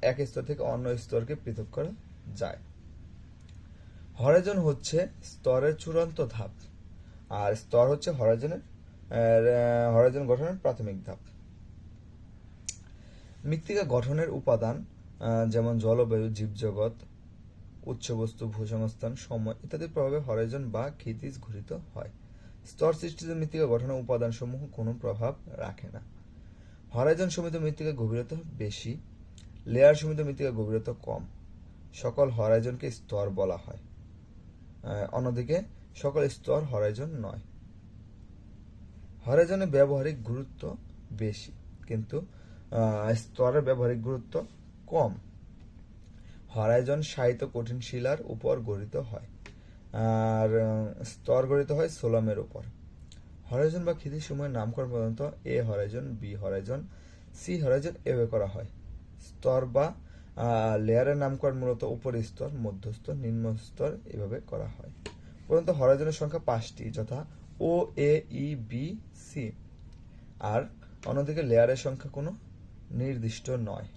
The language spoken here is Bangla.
এক স্তর থেকে অন্য স্তরকে পৃথক করা যায়। হরাইজন হচ্ছে স্তরের চূড়ান্ত ধাপ, আর স্তর হচ্ছে হরাইজন গঠনের প্রাথমিক ধাপ। মৃত্তিকা গঠনের উপাদান যেমন জলবায়ু, জীবজগৎ, উৎসবস্তু, ভূসংস্থান, সময় ইত্যাদির প্রভাবে হরাইজন বা ক্ষিতিজ ঘূর্ণিত হয়। স্তর সৃষ্টিতে মৃত্তিকা গঠনের উপাদানসমূহ কোনো প্রভাব রাখে না। হরাইজন সমিত মৃত্তিকা গভীরতা বেশি, লেয়ার সমিত মৃত্তিকা গভীরতা কম। সকল হরাইজনকে স্তর বলা হয়, অন্যদিকে সকল স্তর হরাইজন নয়। হরাইজনের ব্যবহারিক গুরুত্ব বেশি, কিন্তু স্তরের ব্যবহারিক গুরুত্ব কম। হরাইজন শায়িত কঠিন শিলার উপর গঠিত হয়, আর স্তর গঠিত হয় সোলামের উপর। হরাইজন বা ক্ষিতিজ সমূহের নামকরণ প্রধানত A horizon, B horizon, C horizon এভাবে করা হয়। স্তর বা লেয়ারের নামকরণ মূলত উপরের স্তর, মধ্যস্তর, নিম্ন স্তর এভাবে করা হয়। প্রধানত হরাইজনের সংখ্যা 5টি, যথা ও, এ, ই, বি, সি। আর অন্যদিকে লেয়ারের সংখ্যা কোনো নির্দিষ্ট নয়।